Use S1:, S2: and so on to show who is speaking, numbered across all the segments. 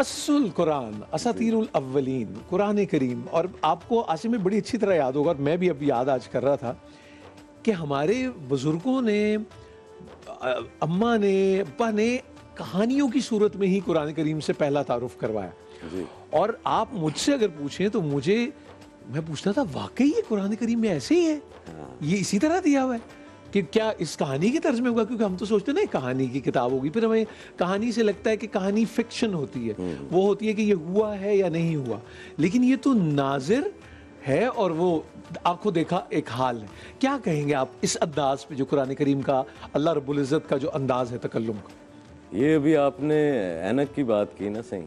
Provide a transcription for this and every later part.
S1: कसुल कुरान असातीरुल अव्वलीन कुरान करीम। और आपको आसिम में बड़ी अच्छी तरह याद होगा, और मैं भी अभी याद आज कर रहा था कि हमारे बुजुर्गों ने, अम्मा ने, अब्बा ने कहानियों की सूरत में ही कुरान करीम से पहला तारुफ करवाया
S2: जी।
S1: और आप मुझसे अगर पूछें तो मैं पूछता था वाकई ये कुरान करीम में ऐसे ही है, ये इसी तरह दिया हुआ है कि क्या इस कहानी के तर्ज में होगा, क्योंकि हम तो सोचते हैं ना कहानी की किताब होगी, फिर हमें कहानी से लगता है कि कहानी फिक्शन होती है, वो होती है कि ये हुआ है या नहीं हुआ, लेकिन ये तो नाजिर है और वो आंखों देखा एक हाल है। क्या कहेंगे आप इस अंदाज पे जो कुरान करीम का, अल्लाह रब्बुल इज़्ज़त का जो अंदाज है तकल्लुम का?
S2: ये अभी आपने ऐनक की बात की ना सही,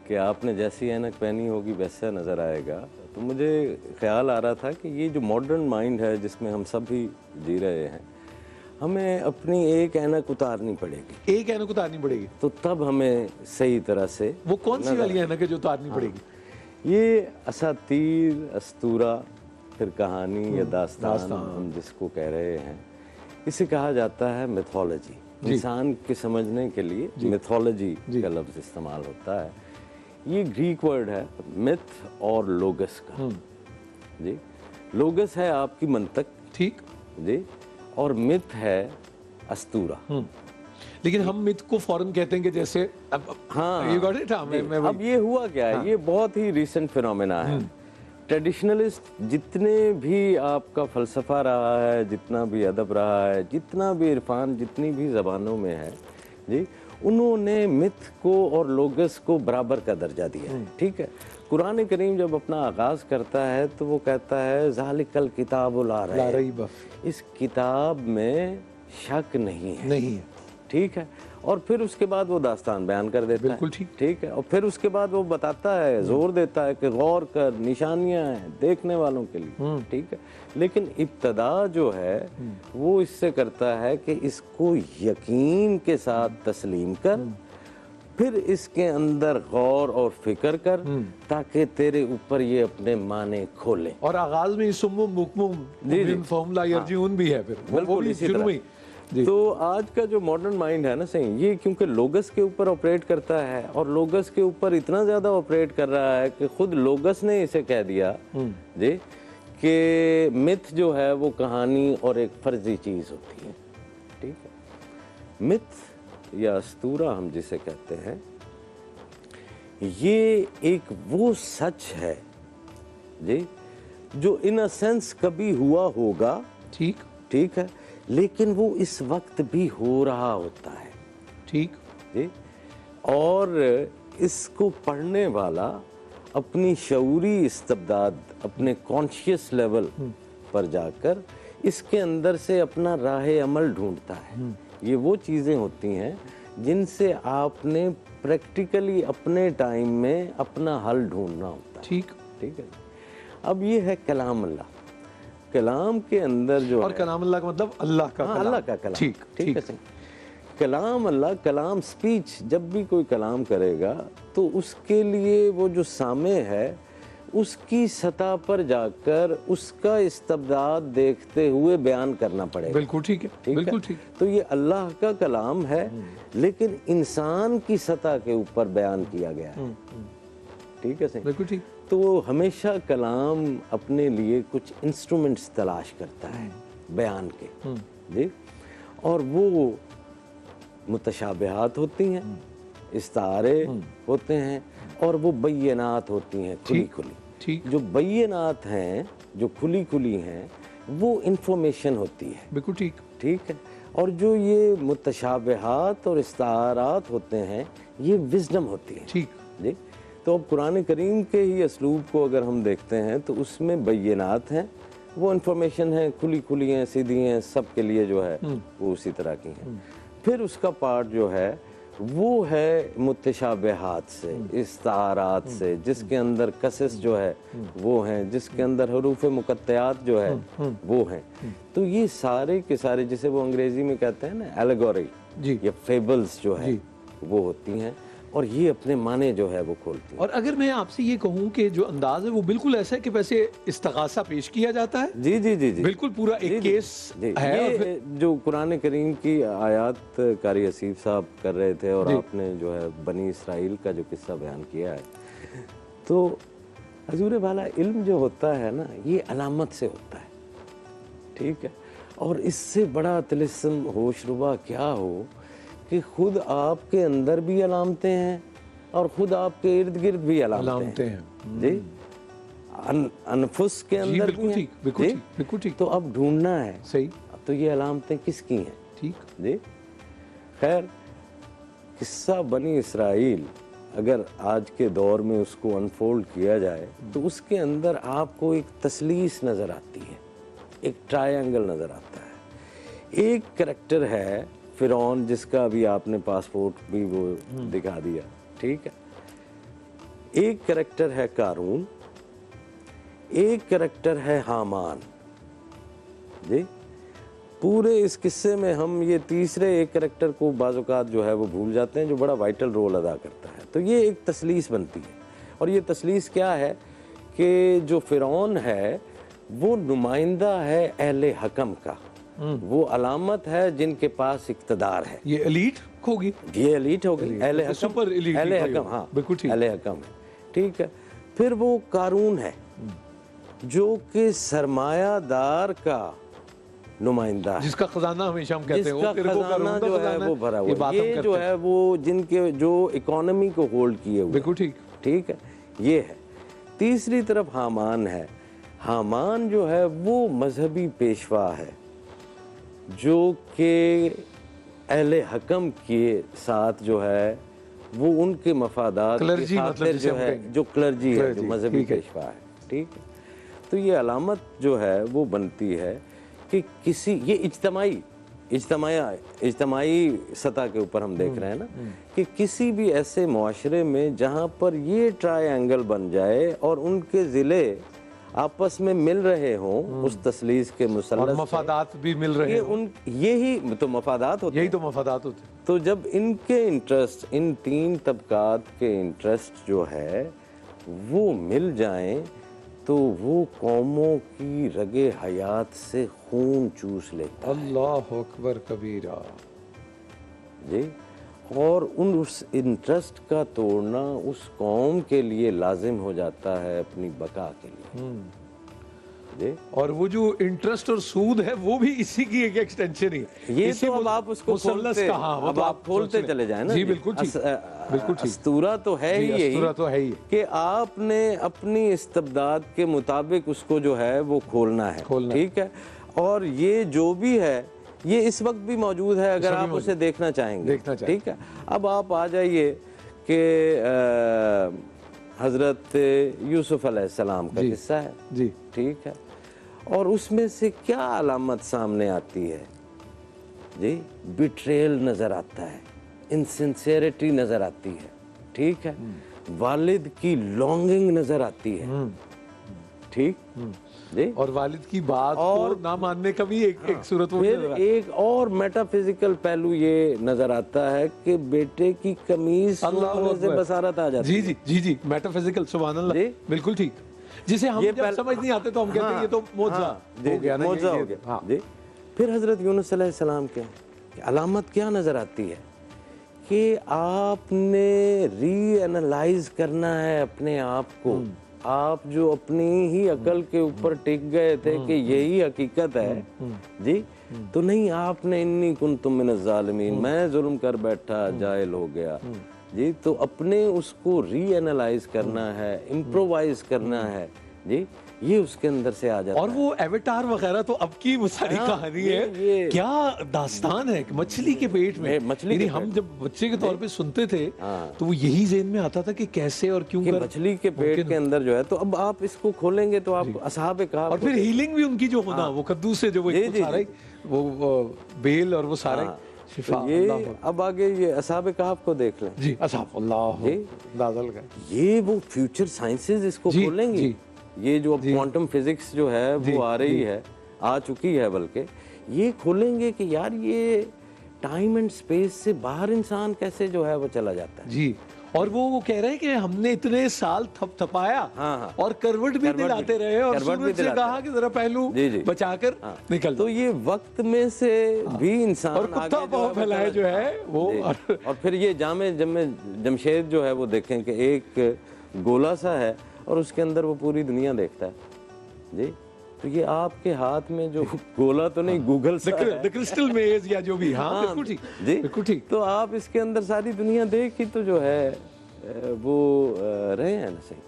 S2: कि आपने जैसी ऐनक पहनी होगी वैसा नज़र आएगा, तो मुझे ख्याल आ रहा था कि ये जो मॉडर्न माइंड है जिसमें हम सब भी जी रहे हैं, हमें अपनी एक ऐनक उतारनी पड़ेगी।
S1: एक ऐनक उतारनी पड़ेगी,
S2: तो तब हमें सही तरह से
S1: वो कौन सी वाली ऐनक है जो उतारनी पड़ेगी?
S2: ये असातीर, अस्तूरा, फिर कहानी या दास्तान हम जिसको कह रहे हैं, इसे कहा जाता है मिथोलॉजी। इंसान के समझने के लिए मिथोलॉजी का लफ्ज़ इस्तेमाल होता है। ये ग्रीक वर्ड है मिथ और लोगस का। जी, लोगस है आपकी मंतक, ठीक जी, और मिथ है अस्तूरा।
S1: लेकिन हम मिथ को फौरन कहते हैं कि जैसे
S2: हाँ,
S1: you got it?
S2: अब ये हुआ क्या है, ये बहुत ही रिसेंट फिनोमेना है। ट्रेडिशनलिस्ट जितने भी आपका फ़लसफ़ा रहा है, जितना भी अदब रहा है, जितना भी इरफान जितनी भी ज़बानों में है जी, उन्होंने मिथ को और लोगस को बराबर का दर्जा दिया है। ठीक है, कुरान करीम जब अपना आगाज़ करता है तो वो कहता है ज़ालिकल किताबुल ला रैब, इस किताब में शक नहीं है। ठीक है, और फिर उसके बाद वो दास्तान बयान कर देता है। बिल्कुल ठीक है, और फिर उसके बाद वो बताता है, जोर देता है कि गौर कर, निशानियां हैं देखने वालों के लिए। ठीक है, लेकिन इब्तदा जो है वो इससे करता है कि इसको यकीन के साथ तस्लीम कर, फिर इसके अंदर गौर और फिक्र कर, ताकि तेरे ऊपर ये अपने माने खोले।
S1: और आगाज में सुम्मुम बुकमुम फहुम यरजिऊन भी है, फिर वो भी शुरू में।
S2: तो आज का जो मॉडर्न माइंड है ना सही, ये क्योंकि लोगस के ऊपर ऑपरेट करता है और लोगस के ऊपर इतना ज़्यादा ऑपरेट कर रहा है कि खुद लोगस ने इसे कह दिया जी कि मिथ जो है वो कहानी और एक फर्जी चीज़ होती है। ठीक है, मिथ या अस्तूरा हम जिसे कहते हैं, ये एक वो सच है जी जो इन अ सेंस कभी हुआ होगा। ठीक है, लेकिन वो इस वक्त भी हो रहा होता है। ठीक जी, और इसको पढ़ने वाला अपनी शऊरी इस्तबदाद, अपने कॉन्शियस लेवल पर जाकर इसके अंदर से अपना राह अमल ढूंढता है। ये वो चीज़ें होती हैं जिनसे आपने प्रैक्टिकली अपने टाइम में अपना हल ढूंढना होता है। ठीक है, अब ये है कलाम अल्लाह। कलाम के अंदर जो
S1: और कलाम अल्लाह का मतलब अल्लाह का कलाम।
S2: अल्लाह का कलाम। ठीक है, कलाम अल्लाह, कलाम स्पीच, जब भी कोई कलाम करेगा तो उसके लिए वो जो सामे है उसकी सतह पर जाकर उसका इस्तबदाद देखते हुए बयान करना पड़ेगा। बिल्कुल ठीक है, बिल्कुल ठीक। तो ये अल्लाह का कलाम है, लेकिन इंसान की सतह के ऊपर बयान किया गया है। ठीक है, बिल्कुल ठीक। तो वो हमेशा कलाम अपने लिए कुछ इंस्ट्रूमेंट्स तलाश करता है बयान के जी, और वो मुतशाबिहात होती हैं, इस्तारे होते हैं, और वो बय्यनात होती हैं खुली खुली। जो बय्यनात हैं, जो खुली खुली हैं, वो इंफॉर्मेशन होती है। बिल्कुल ठीक। ठीक है, और जो ये मुतशाबिहात और इस्तारात होते हैं, ये विजडम होती है। ठीक जी। तो अब कुरान करीम के ही असलूब को अगर हम देखते हैं तो उसमें बय्यनात हैं, वो इन्फॉर्मेशन है, खुली खुली हैं, सीधी हैं, सब के लिए जो है वो उसी तरह की हैं। फिर उसका पार्ट जो है वो है मुतशाबिहात से, इस्तारात से, जिसके अंदर कसस जो है वो हैं, जिसके अंदर हरूफ मुकत्तयात जो है वो हैं। तो ये सारे के सारे, जिसे वो अंग्रेजी में कहते हैं ना एलेगोरी या फेबल्स जो है वो होती हैं, और ये अपने माने जो है वो खोलती हैं।
S1: और अगर मैं आपसे ये कहूं कि जो अंदाज है वो बिल्कुल ऐसा है कि वैसे इस्तगासा पेश किया जाता है,
S2: जी जी जी जी,
S1: बिल्कुल पूरा एक केस
S2: जी,
S1: है। और
S2: ये
S1: फिर
S2: जो कुरान करीम की आयत कारी हसीब साहब कर रहे थे और
S1: जी।
S2: आपने जो है बनी इसराइल का जो किस्सा बयान किया है, तो हजूर वाला इल्म जो होता है ना, ये अलामत से होता है, ठीक है। और इससे बड़ा तिलिस्म होशरुबा क्या हो कि खुद आपके अंदर भी अलामतें हैं और खुद आपके इर्द गिर्द भी अलामतें हैं जी। अनफुस के अंदर भी
S1: बिल्कुल
S2: हैं,
S1: ठीक, बिल्कुल
S2: जी।
S1: ठीक, बिल्कुल ठीक।
S2: तो अब ढूंढना है
S1: सही,
S2: तो ये अलामतें किसकी हैं,
S1: ठीक।
S2: जी। खैर, किस्सा बनी इसराइल अगर आज के दौर में उसको अनफोल्ड किया जाए तो उसके अंदर आपको एक तसलीस नज़र आती है, एक ट्रायंगल नज़र आता है। एक करैक्टर है फिरौन, जिसका अभी आपने पासपोर्ट भी वो दिखा दिया, ठीक है। एक करैक्टर है कारून, एक करैक्टर है हामान, जी। पूरे इस किस्से में हम ये तीसरे एक करैक्टर को बाज़-औक़ात जो है वो भूल जाते हैं, जो बड़ा वाइटल रोल अदा करता है। तो ये एक तसलीस बनती है, और ये तसलीस क्या है कि जो फिरौन है वो नुमाइंदा है अहले हकम का, वो अलामत है जिनके पास इक़्तिदार है।
S1: ये एलीट होगी,
S2: ये एलीट हो गई, अहले
S1: तो
S2: हकम,
S1: सुपर एलीट
S2: अहले
S1: ही
S2: हकम,
S1: होगी।
S2: हाँ
S1: बिल्कुल ठीक।
S2: अहले हकम है, ठीक है। फिर वो कारून है जो कि सरमायादार का नुमाइंदा है,
S1: जिसका खजाना हमेशा हम कहते हैं
S2: जिसका खजाना जो है वो भरा हुआ है। ये जो है वो जिनके जो इकोनॉमी को होल्ड किए हुए,
S1: बिल्कुल ठीक,
S2: ठीक है, ये है। तीसरी तरफ हामान है। हामान जो है वो मजहबी पेशवा है जो कि अहले हकम के साथ जो है वो उनके मफादात की
S1: क्लर्जी, मतलब
S2: खातिर
S1: जिसे
S2: जो
S1: हम
S2: है,
S1: कहेंगे।
S2: जो क्लर्जी है, जो
S1: क्लर्जी,
S2: मजहबी
S1: ठीक है।
S2: पेशवा है, ठीक है। तो ये अलामत जो है वो बनती है कि किसी, ये इज्तमाई सतह के ऊपर हम देख रहे हैं ना, कि किसी भी ऐसे मुआशरे में जहाँ पर ये ट्रायंगल बन जाए और उनके ज़िले आपस में मिल रहे हों उस तसलीस के
S1: और
S2: मुसल्लस
S1: मफादात भी मिल रहे
S2: ये
S1: हैं,
S2: उन यही तो मफादात होते
S1: यही
S2: हैं।
S1: तो मफादात होते हैं।
S2: तो जब इनके इंटरेस्ट, इन तीन तबकात के इंटरेस्ट जो है वो मिल जाएं तो वो कौमों की रगे हयात से खून चूस लेता है,
S1: अल्लाह अकबर कबीरा,
S2: जी। और उस इंटरेस्ट का तोड़ना उस कौम के लिए लाजिम हो जाता है अपनी बका के लिए, जी।
S1: और वो जो इंटरेस्ट और सूद है वो भी इसी की एक एक्सटेंशन ही है।
S2: ये
S1: इसी
S2: तो अब आप उसको
S1: मुसल्लस
S2: खोलते,
S1: का, हाँ, वो
S2: अब
S1: तो
S2: आप खोलते
S1: सोच लें।
S2: चले जाए ना
S1: जी बिल्कुल ठीक, बिल्कुल ठीक।
S2: अस्तूरा तो है
S1: जी,
S2: ही यही,
S1: अस्तूरा तो है ही
S2: कि आपने अपनी इस्तबदाद के मुताबिक उसको जो है वो खोलना है, ठीक है। और ये जो भी है ये इस वक्त भी मौजूद है, अगर आप उसे देखना चाहेंगे, ठीक है। अब आप आ जाइए कि हज़रत यूसुफ अलैहिस्सलाम का किस्सा है,
S1: जी,
S2: ठीक है। और उसमें से क्या अलामत सामने आती है, जी। बिट्रेयल नज़र आता है, इनसिंसियरिटी नज़र आती है, ठीक है। वालिद की लॉन्गिंग नज़र आती है, ठीक, जी।
S1: और वालिद की बात
S2: और
S1: को ना मानने का भी एक सूरत वो
S2: फिर
S1: नजर आता है।
S2: एक और मेटाफिजिकल पहलू ये नजर आता है कि बेटे की कमीज खोलने से बसारत आ जाती
S1: जी
S2: है।
S1: जी जी जी, मेटाफिजिकल, सुभान अल्लाह,
S2: जी।
S1: बिल्कुल ठीक। जिसे हम जब समझ नहीं आते तो हम कहते हैं ये तो मौजज़ा हो गया ना,
S2: मौजज़ा हो गया,
S1: हाँ।
S2: जी। फिर हजरत यूनुस अलैहिस्सलाम क्या अलामत क्या नजर आती है कि आपने रीएनालाइज करना है अपने आप को। आप जो अपनी ही अकल के ऊपर टिक गए थे कि यही हकीकत है, जी, तो नहीं, आपने इन्नी कुन्तुम मिनज़ ज़ालिमीन, मैं जुल्म कर बैठा, जाहिल हो गया, जी। तो अपने उसको रीएनालाइज करना है, इम्प्रोवाइज करना है, जी। ये उसके अंदर से आ जाता
S1: और
S2: है।
S1: वो एवेटार वगैरह तो अब की वो सारी
S2: हाँ,
S1: कहानी
S2: ये
S1: है, क्या दास्तान है कि मछली के पेट में,
S2: मछली
S1: यानी
S2: के
S1: हम
S2: पेट
S1: जब बच्चे के तौर पे सुनते थे
S2: हाँ।
S1: तो वो यही ज़हन में आता था कि कैसे और क्यों
S2: कि
S1: कर
S2: मछली के पेट के अंदर जो है। तो अब आप इसको खोलेंगे तो आप असहाबे कहाफ
S1: और फिर हीलिंग भी उनकी जो होना, वो कद्दू से जो वो
S2: जी, जी,
S1: सारा ही वो बेल और वो सारे
S2: हाँ।
S1: शिफा,
S2: तो ये अब आगे ये असहाबे कहाफ को देख लें,
S1: जी, असहाब अल्लाह
S2: जी।
S1: दादल का,
S2: ये वो फ्यूचर साइंसेज इसको
S1: जी,
S2: खोलेंगी,
S1: जी।
S2: ये जो अब क्वांटम फिजिक्स जो है वो आ रही है, आ चुकी है, बल्कि ये खोलेंगे कि यार ये टाइम एंड स्पेस से बाहर इंसान कैसे जो है वो चला जाता है,
S1: जी। और वो कह रहे हैं कि हमने इतने साल थपथपाया
S2: हाँ।
S1: और करवट भी दिलाते रहे और
S2: करवट भी
S1: सूरज से
S2: दिलाते
S1: कहा कि जरा पहलू
S2: जी, जी।
S1: बचाकर निकल।
S2: तो ये वक्त में से भी इंसान
S1: और कुत्ता
S2: आगे
S1: पाँव फैलाए जो है वो
S2: जी। और फिर ये जामे जमशेद जो है वो देखें कि एक गोला सा है और उसके अंदर वो पूरी दुनिया देखता है जी। तो ये आपके हाथ में जो गोला तो नहीं गूगल सा है।
S1: द क्रिस्टल मेज या जो भी, हाँ बिल्कुल ठीक
S2: जी
S1: बिल्कुल ठीक।
S2: तो आप इसके अंदर सारी दुनिया देख ही तो जो है वो रहे हैं ना सही।